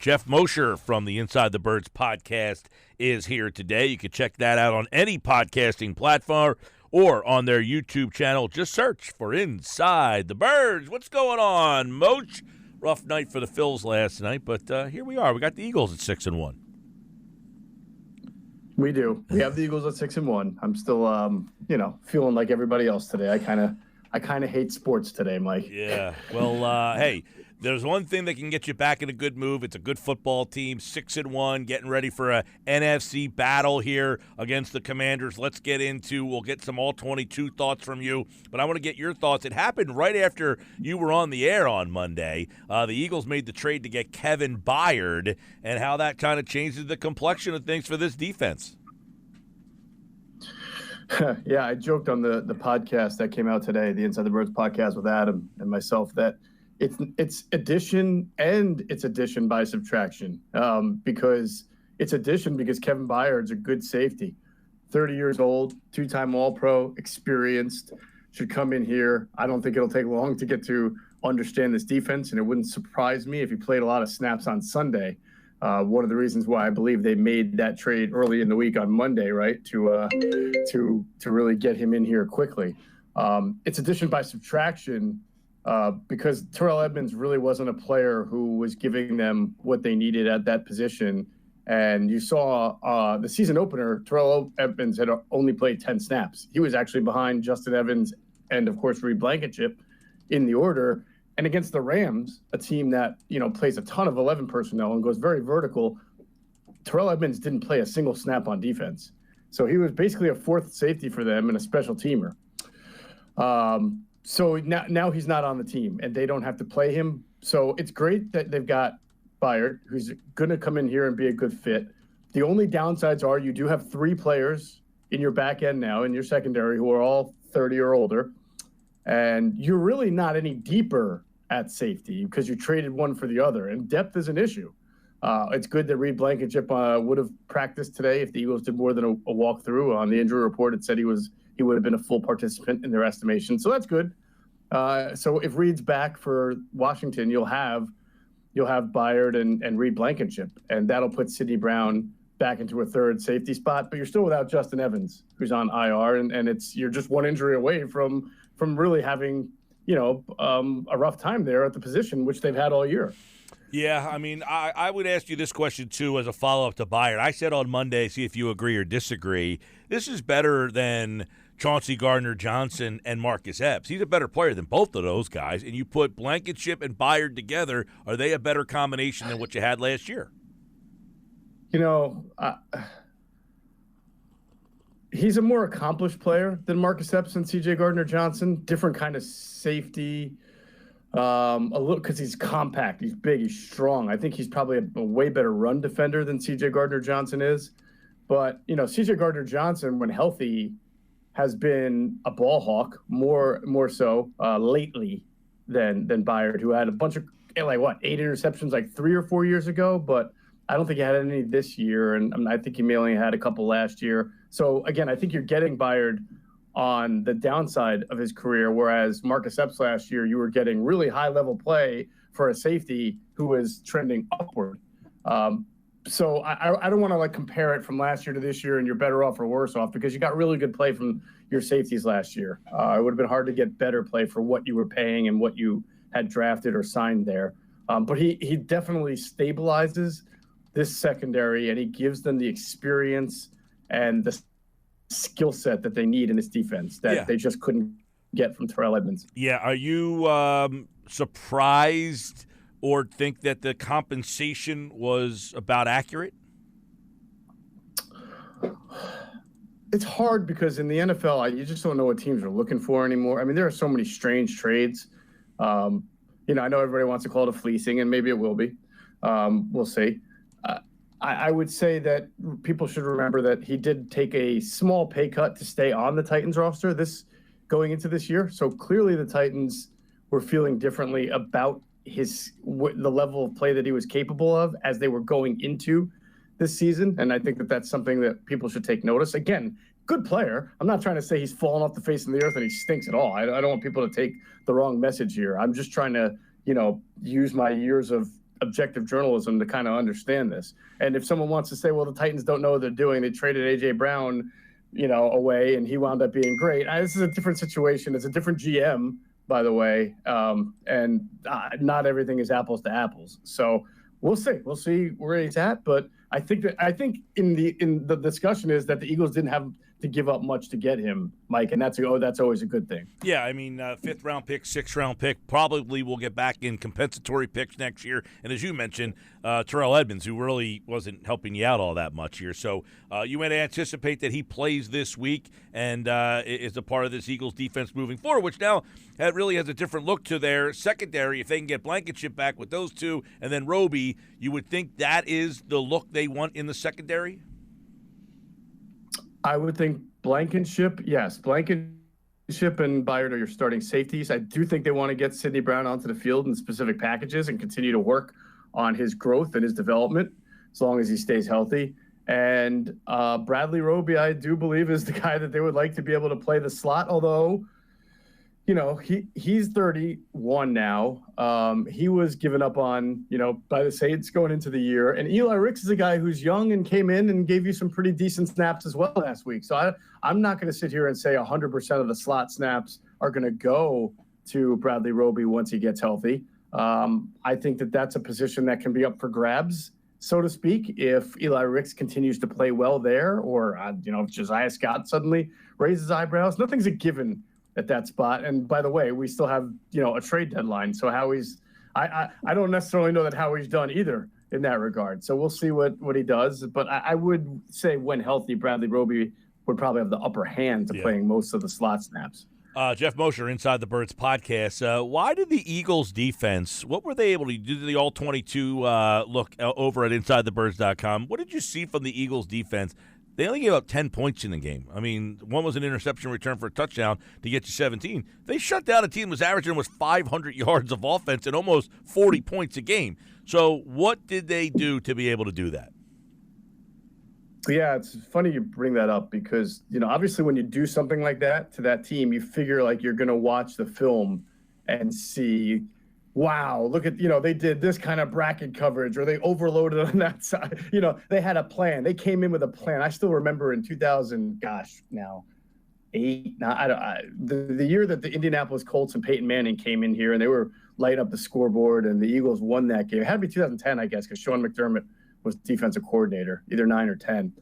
Geoff Mosher from the Inside the Birds podcast is here today. You can check that out on any podcasting platform or on their YouTube channel. Just search for Inside the Birds. What's going on, Moch? Rough night for the Phils last night, but here we are. We got the Eagles at 6-1. We do. We have the Eagles at 6-1. I'm still, feeling like everybody else today. I kind of hate sports today, Mike. Yeah. Well, hey, there's one thing that can get you back in a good move. It's a good football team, 6-1, getting ready for a NFC battle here against the Commanders. We'll get some all-22 thoughts from you, but I want to get your thoughts. It happened right after you were on the air on Monday. The Eagles made the trade to get Kevin Byard, and how that kind of changes the complexion of things for this defense. Yeah, I joked on the podcast that came out today, the Inside the Birds podcast with Adam and myself, that it's addition and it's addition by subtraction, because it's addition because Kevin Byard's a good safety, 30 years old, two-time All-Pro, experienced, should come in here. I don't think it'll take long to get to understand this defense, and it wouldn't surprise me if he played a lot of snaps on Sunday. One of the reasons why I believe they made that trade early in the week on Monday, right, to really get him in here quickly. It's addition by subtraction. Because Terrell Edmunds really wasn't a player who was giving them what they needed at that position. And you saw the season opener, Terrell Edmunds had only played 10 snaps. He was actually behind Justin Evans and, of course, Reed Blankenship in the order. And against the Rams, a team that, plays a ton of 11 personnel and goes very vertical, Terrell Edmunds didn't play a single snap on defense. So he was basically a fourth safety for them and a special teamer. So now he's not on the team, and they don't have to play him. So it's great that they've got Byard, who's going to come in here and be a good fit. The only downsides are you do have three players in your back end now, in your secondary, who are all 30 or older, and you're really not any deeper at safety because you traded one for the other, and depth is an issue. It's good that Reed Blankenship would have practiced today if the Eagles did more than a walkthrough. On the injury report, it said he would have been a full participant in their estimation. So that's good. So if Reed's back for Washington, you'll have Byard and Reed Blankenship, and that'll put Sidney Brown back into a third safety spot. But you're still without Justin Evans, who's on IR, and you're just one injury away from really having a rough time there at the position, which they've had all year. Yeah, I mean, I would ask you this question, too, as a follow-up to Byard. I said on Monday, see if you agree or disagree, this is better than Chauncey Gardner-Johnson and Marcus Epps. He's a better player than both of those guys, and you put Blankenship and Byard together, are they a better combination than what you had last year? He's a more accomplished player than Marcus Epps and C.J. Gardner-Johnson. Different kind of safety. A little because he's compact, he's big, he's strong. I think he's probably a way better run defender than C.J. Gardner-Johnson is. But C.J. Gardner-Johnson, when healthy, has been a ball hawk more so lately than Byard, who had a bunch of 8 interceptions like 3 or 4 years ago, but I don't think he had any this year, and I think he may only had a couple last year. So again, I think you're getting Byard on the downside of his career, whereas Marcus Epps last year, you were getting really high-level play for a safety who was trending upward. So I don't want to compare it from last year to this year and you're better off or worse off, because you got really good play from your safeties last year. It would have been hard to get better play for what you were paying and what you had drafted or signed there. But he definitely stabilizes this secondary, and he gives them the experience and the skill set that they need in this defense that they just couldn't get from Terrell Edmunds. Yeah, are you surprised or think that the compensation was about accurate? It's hard because in the NFL, you just don't know what teams are looking for anymore. I mean, there are so many strange trades. I know everybody wants to call it a fleecing, and maybe it will be. We'll see. I would say that people should remember that he did take a small pay cut to stay on the Titans roster going into this year. So clearly the Titans were feeling differently about the level of play that he was capable of as they were going into this season. And I think that that's something that people should take notice. Again, good player. I'm not trying to say he's fallen off the face of the earth and he stinks at all. I don't want people to take the wrong message here. I'm just trying to, use my years of objective journalism to kind of understand this. And if someone wants to say, well, the Titans don't know what they're doing, they traded A.J. Brown, away, and he wound up being great. This is a different situation. It's a different GM, by the way, and not everything is apples to apples. So we'll see. We'll see where he's at. But I think in the discussion is that the Eagles didn't have to give up much to get him, Mike, and that's always a good thing. Yeah, I mean, 5th-round pick, 6th-round pick, probably will get back in compensatory picks next year. And as you mentioned, Terrell Edmonds, who really wasn't helping you out all that much here. So you might anticipate that he plays this week and is a part of this Eagles defense moving forward, which now really has a different look to their secondary. If they can get Blankenship back with those two and then Roby, you would think that is the look they want in the secondary? I would think Blankenship, yes. Blankenship and Byard are your starting safeties. I do think they want to get Sidney Brown onto the field in specific packages and continue to work on his growth and his development as long as he stays healthy. And Bradley Roby, I do believe, is the guy that they would like to be able to play the slot, although he's 31 now. He was given up on, by the Saints going into the year. And Eli Ricks is a guy who's young and came in and gave you some pretty decent snaps as well last week. So I'm not going to sit here and say 100% of the slot snaps are going to go to Bradley Roby once he gets healthy. I think that's a position that can be up for grabs, so to speak, if Eli Ricks continues to play well there, or, if Josiah Scott suddenly raises eyebrows. Nothing's a given at that spot. And by the way, we still have, a trade deadline. So Howie's, I don't necessarily know that Howie's done either in that regard. So we'll see what he does. But I would say when healthy, Bradley Roby would probably have the upper hand to playing most of the slot snaps. Geoff Mosher, Inside the Birds podcast. Why did the Eagles defense, what were they able to do? The all-22 look over at InsideTheBirds.com? What did you see from the Eagles defense? They only gave up 10 points in the game. I mean, one was an interception return for a touchdown to get you 17. They shut down a team that was averaging almost 500 yards of offense and almost 40 points a game. So what did they do to be able to do that? Yeah, it's funny you bring that up because, obviously when you do something like that to that team, you figure like you're going to watch the film and see, wow, look at, they did this kind of bracket coverage or they overloaded on that side. They had a plan. They came in with a plan. I still remember in 2000, the year that the Indianapolis Colts and Peyton Manning came in here and they were lighting up the scoreboard and the Eagles won that game. It had to be 2010, I guess, because Sean McDermott was defensive coordinator, either 9 or 10.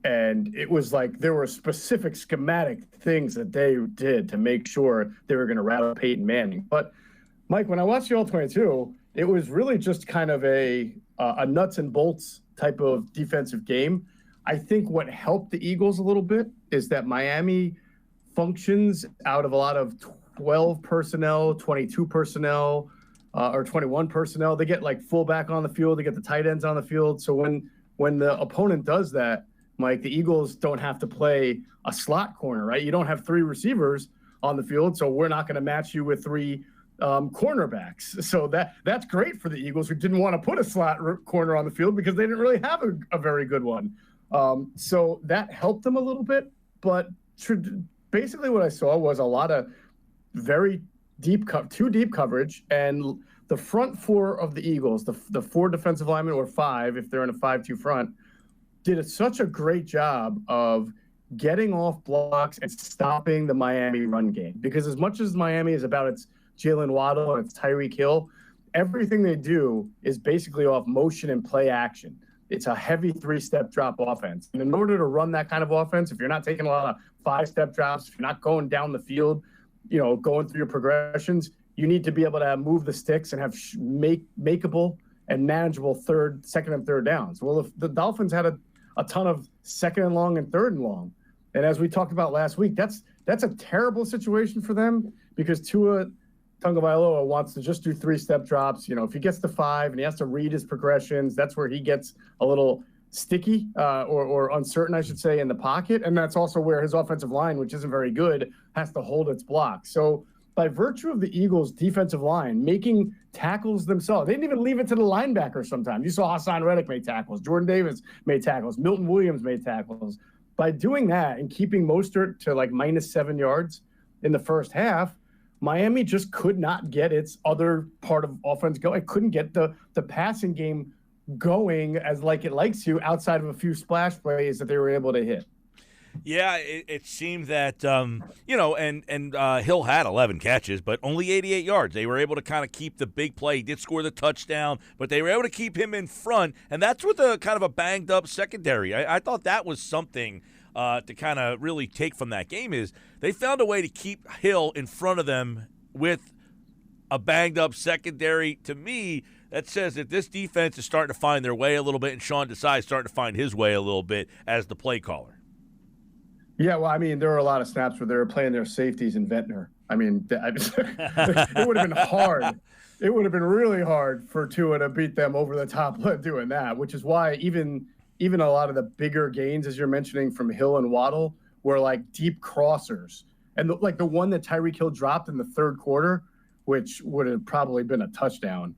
And it was like there were specific schematic things that they did to make sure they were going to rattle Peyton Manning. But Mike, when I watched the All-22, it was really just kind of a nuts and bolts type of defensive game. I think what helped the Eagles a little bit is that Miami functions out of a lot of 12 personnel, 22 personnel, or 21 personnel. They get like fullback on the field. They get the tight ends on the field. So when the opponent does that, Mike, the Eagles don't have to play a slot corner, right? You don't have 3 receivers on the field, so we're not going to match you with 3 cornerbacks. So that's great for the Eagles, who didn't want to put a slot corner on the field because they didn't really have a very good one. So that helped them a little bit. But basically what I saw was a lot of very too deep coverage, and the front 4 of the Eagles, the 4 defensive linemen, or 5 if they're in a 5-2 front, did such a great job of getting off blocks and stopping the Miami run game. Because as much as Miami is about its Jalen Waddle and its Tyreek Hill, everything they do is basically off motion and play action. It's a heavy 3-step drop offense. And in order to run that kind of offense, if you're not taking a lot of 5-step drops, if you're not going down the field, going through your progressions, you need to be able to move the sticks and have makeable and manageable second and third downs. Well, if the Dolphins had a ton of second and long and third and long, and as we talked about last week, that's a terrible situation for them because Tua Tagovailoa wants to just do 3-step drops. If he gets to 5 and he has to read his progressions, that's where he gets a little sticky or uncertain, I should say, in the pocket. And that's also where his offensive line, which isn't very good, has to hold its block. So by virtue of the Eagles' defensive line making tackles themselves, they didn't even leave it to the linebacker sometimes. You saw Hassan Reddick make tackles. Jordan Davis made tackles. Milton Williams made tackles. By doing that and keeping Mostert to like -7 yards in the first half, Miami just could not get its other part of offense going. It couldn't get the passing game going as like it likes to outside of a few splash plays that they were able to hit. Yeah, it seemed that Hill had 11 catches, but only 88 yards. They were able to kind of keep the big play. He did score the touchdown, but they were able to keep him in front, and that's with a kind of a banged up secondary. I thought that was something to kind of really take from that game is they found a way to keep Hill in front of them with a banged up secondary. To me, that says that this defense is starting to find their way a little bit, and Sean Desai is starting to find his way a little bit as the play caller. Yeah, well, I mean, there were a lot of snaps where they were playing their safeties in Ventnor. I mean, it would have been hard. It would have been really hard for Tua to beat them over the top doing that, which is why even a lot of the bigger gains, as you're mentioning, from Hill and Waddle were like deep crossers. And the one that Tyreek Hill dropped in the third quarter, which would have probably been a touchdown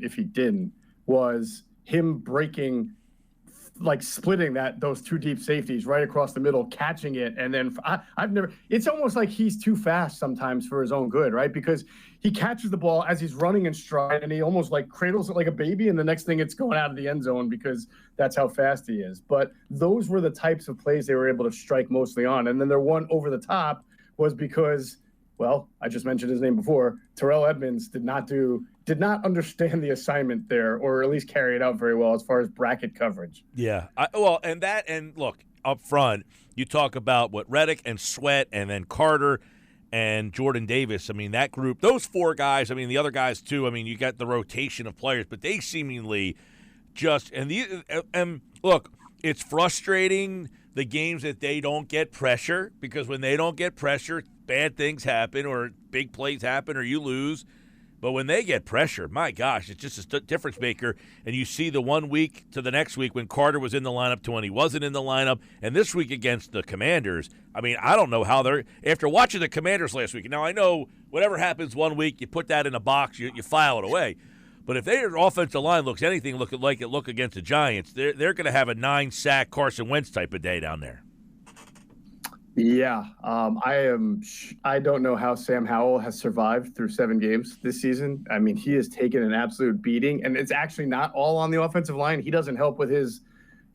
if he didn't, was him breaking – like splitting those two deep safeties right across the middle, catching it. And then it's almost like he's too fast sometimes for his own good, right? Because he catches the ball as he's running in stride and he almost like cradles it like a baby. And the next thing it's going out of the end zone because that's how fast he is. But those were the types of plays they were able to strike mostly on. And then their one over the top was because, well, I just mentioned his name before. Terrell Edmonds did not understand the assignment there, or at least carry it out very well as far as bracket coverage. Yeah. And look, up front, you talk about what Reddick and Sweat and then Carter and Jordan Davis. I mean, that group, those four guys, I mean, the other guys too, I mean, you got the rotation of players, but they seemingly just – and look, it's frustrating the games that they don't get pressure, because when they don't get pressure, bad things happen or big plays happen or you lose. But when they get pressure, my gosh, it's just a difference maker. And you see the 1 week to the next week when Carter was in the lineup to when he wasn't in the lineup. And this week against the Commanders, I mean, I don't know how they're – after watching the Commanders last week, now I know whatever happens 1 week, you put that in a box, you file it away. But if their offensive line looks anything like it looked against the Giants, they're going to have a 9-sack Carson Wentz type of day down there. Yeah, I don't know how Sam Howell has survived through 7 games this season. I mean, he has taken an absolute beating, and it's actually not all on the offensive line. He doesn't help with his,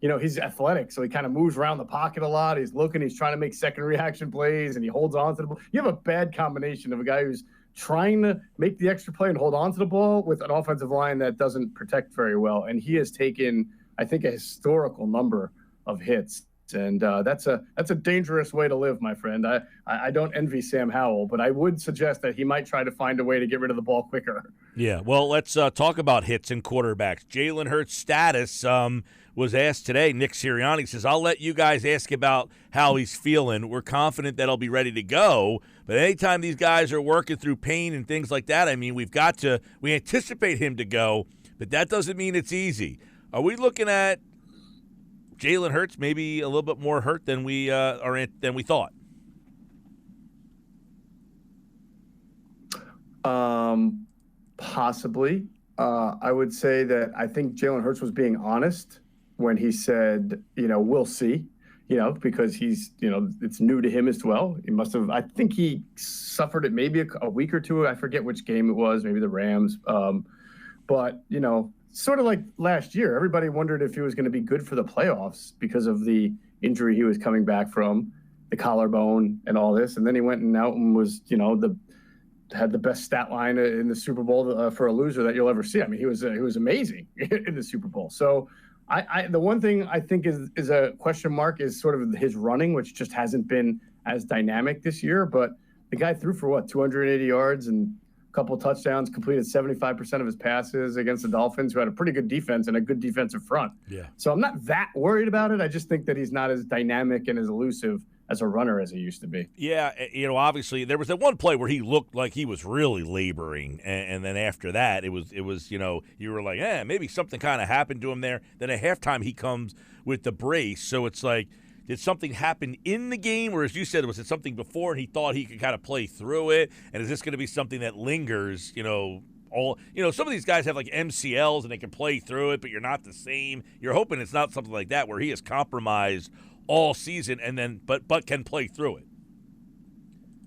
he's athletic, so he kind of moves around the pocket a lot. He's trying to make second reaction plays, and he holds on to the ball. You have a bad combination of a guy who's trying to make the extra play and hold on to the ball with an offensive line that doesn't protect very well. And he has taken, I think, a historical number of hits. And that's a dangerous way to live, my friend. I don't envy Sam Howell, but I would suggest that he might try to find a way to get rid of the ball quicker. Yeah, well, let's talk about hits and quarterbacks. Jalen Hurts' status was asked today. Nick Sirianni says, I'll let you guys ask about how he's feeling. We're confident that he'll be ready to go. But anytime these guys are working through pain and things like that, I mean, we anticipate him to go, but that doesn't mean it's easy. Are we looking at Jalen Hurts maybe a little bit more hurt than we thought? Possibly. I would say that I think Jalen Hurts was being honest when he said, we'll see, because he's, it's new to him as well. He must have, I think he suffered it maybe a week or two. I forget which game it was, maybe the Rams. But, sort of like last year, everybody wondered if he was going to be good for the playoffs because of the injury he was coming back from, the collarbone and all this. And then he went out and was, had the best stat line in the Super Bowl for a loser that you'll ever see. I mean, he was amazing in the Super Bowl. So the one thing I think is a question mark is sort of his running, which just hasn't been as dynamic this year. But the guy threw for 280 yards and couple touchdowns, completed 75% of his passes against the Dolphins, who had a pretty good defense and a good defensive front. Yeah. So I'm not that worried about it. I just think that he's not as dynamic and as elusive as a runner as he used to be. Yeah, obviously there was that one play where he looked like he was really laboring, and then after that it was you were like, maybe something kind of happened to him there. Then at halftime he comes with the brace, so it's like, did something happen in the game, or as you said, was it something before and he thought he could kind of play through it? And is this going to be something that lingers, some of these guys have like MCLs and they can play through it, but you're not the same. You're hoping it's not something like that where he is compromised all season and then but can play through it.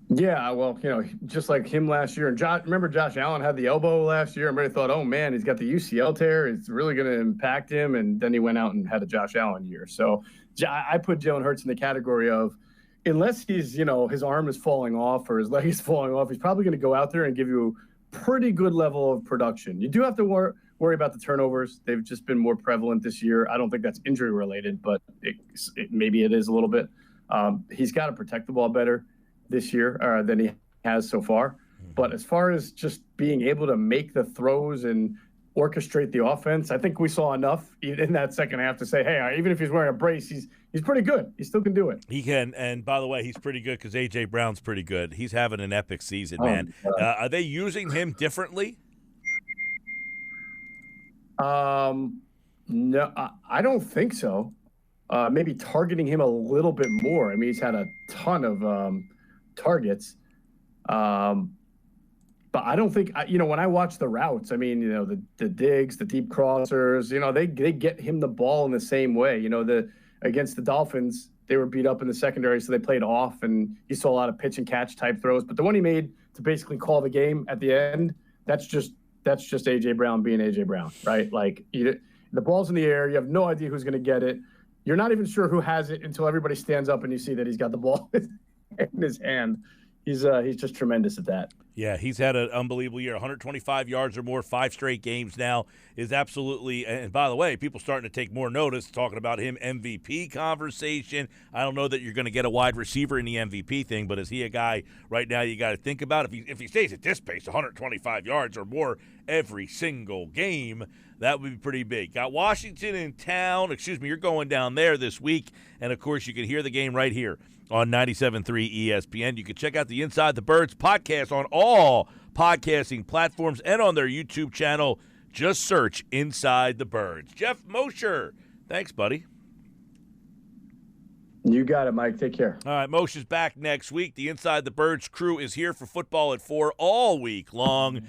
Yeah, well, just like him last year, and remember Josh Allen had the elbow last year. Everybody thought, oh man, he's got the UCL tear. It's really going to impact him. And then he went out and had a Josh Allen year. So I put Jalen Hurts in the category of, unless he's, his arm is falling off or his leg is falling off, he's probably going to go out there and give you a pretty good level of production. You do have to worry about the turnovers. They've just been more prevalent this year. I don't think that's injury related, but maybe it is a little bit. He's got to protect the ball better this year than he has so far. But as far as just being able to make the throws and orchestrate the offense, I think we saw enough in that second half to say, hey, even if he's wearing a brace, he's pretty good. He still can do it. He can. And by the way, he's pretty good because A.J. Brown's pretty good. He's having an epic season, man. Are they using him differently? No, I don't think so. Maybe targeting him a little bit more. I mean, he's had a ton of targets. But I don't think, when I watch the routes, I mean, the digs, the deep crossers, they get him the ball in the same way. Against the Dolphins, they were beat up in the secondary, so they played off, and you saw a lot of pitch and catch type throws. But the one he made to basically call the game at the end, that's just A.J. Brown being A.J. Brown, right? Like, the ball's in the air. You have no idea who's going to get it. You're not even sure who has it until everybody stands up and you see that he's got the ball in his hand. He's just tremendous at that. Yeah, he's had an unbelievable year. 125 yards or more, 5 straight games now is absolutely. And by the way, people starting to take more notice, talking about him MVP conversation. I don't know that you're going to get a wide receiver in the MVP thing, but is he a guy right now you got to think about? If he stays at this pace, 125 yards or more every single game, that would be pretty big. Got Washington in town. Excuse me, you're going down there this week. And, of course, you can hear the game right here on 97.3 ESPN. You can check out the Inside the Birds podcast on all podcasting platforms and on their YouTube channel. Just search Inside the Birds. Geoff Mosher, thanks, buddy. You got it, Mike. Take care. All right, Mosher's back next week. The Inside the Birds crew is here for Football at 4 all week long.